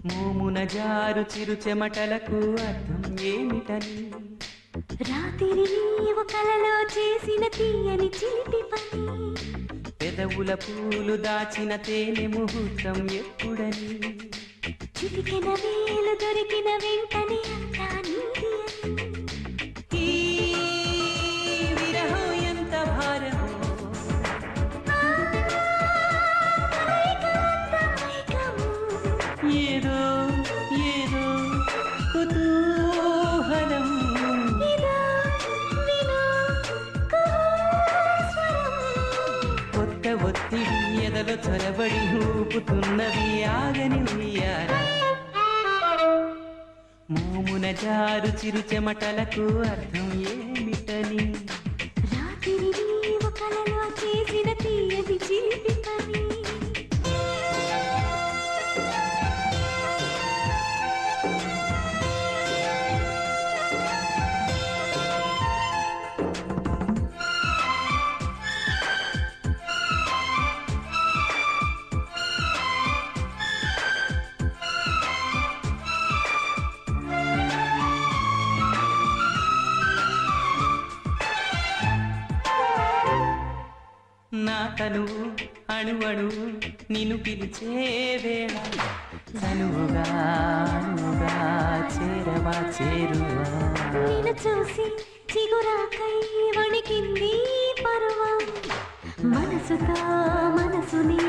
మోమున జారు చిరు చెమటలకు అర్థం ఏమిటని రాత్రి నీవు కలలో చేసిన తీయని చిలిపి పని పెదవుల పూలు దాచిన తేనె ముహూర్తం ఎప్పుడని చిటికెన వేలు దొరికిన వెంటనే అంతా నీది ఈ విరహం ఎంత భారమో ఏదో ఏదో కుతూహలం కొత్త ఒత్తిడి ఎదలో చొరబడి ఊపుతున్నది ఆగని ఉయ్యాల మోమున జారు చిరు చెమటలకు అర్థం ఏమిటని రాత్రి నీవు కలలో చేసిన తీయని చిలిపి పని నా తనువు అణువణు నిన్ను పిలిచే వేళ తనువుగా అణువుగా చేరవా చేరువా నిన్ను చూసి చిగురాకై వణికింది పర్వం మనసుతో మనసుని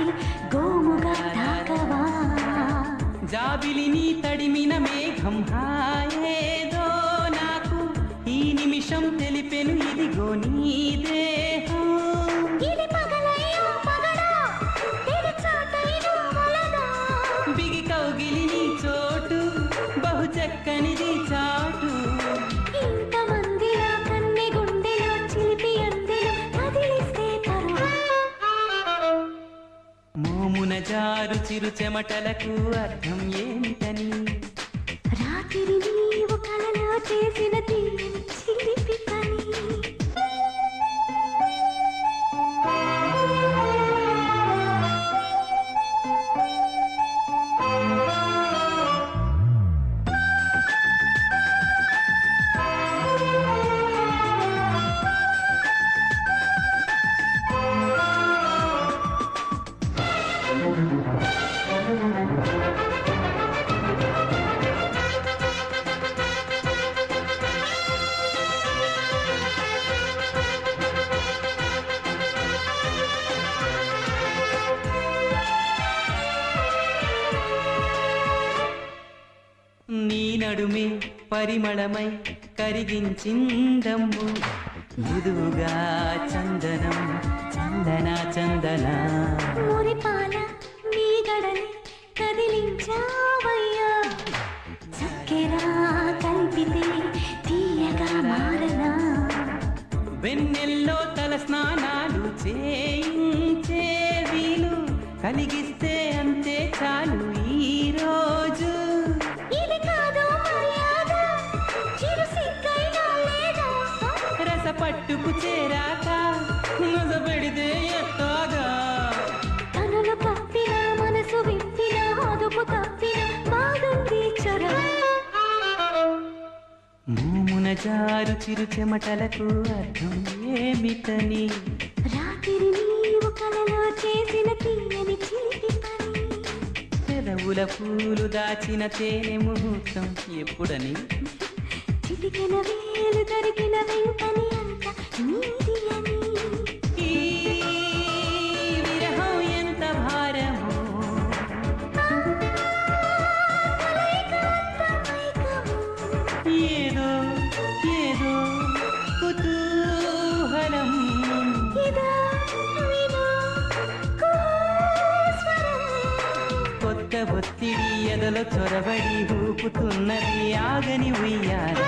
గోముగా తాకవా జాబిలిని తడిమిన మేఘం హాయేదో నాకు ఈ నిమిషం తెలిపెను ఇదిగో నీ దేహం బిగి కౌగిలి నీ చోటు బహు చక్కనిది చాటు ఇంతమందిలో కన్నె గుండెలో చిలిపి అందెలో కదిలిస్తే మోమున జారు చిరు చెమటలకు అర్థం ఏమిటని రాత్రి నీవు కలలో చేసిన తీయని చిలిపి పని నీ నడుమే పరిమళమై కరిగించిందమ్ము మృదువుగా చందనం చందన చందన మురిపాల నీ గడని కదిలించావయ్యా చక్కెర కలిపితే తీయగా మారనా వెన్నెల్లో తల స్నానాలు చేయించే వీలు కలిగిస్తే అంతే చాలు ఈ రోజు ఇది కాదు మర్యాద చిరు సిగ్గైనా లేదా రస పట్టుకు చేరాక నొసబెడితే ఎట్టాగా కనులు కప్పిన మనసు విప్పిన అదుపు తప్పిన బాగుంది చొర మోమున జారు చిరు చెమటలకు అర్థం ఏమిటని రాత్రి నీవు కలలో చేసిన తీయని చిలిపి పని పెదవుల పూలు దాచిన తేనె ముహూర్తం ఎప్పుడని చిటికెన వేలు దొరికిన వెంటనే అంత నీది అని ఈ విరహం ఎంత భారమో ఏదో ఏదో కుతూహలం కొత్త ఒత్తిడి ఎదలో చొరబడి ఊపుతున్నది ఆగని ఉయ్యాల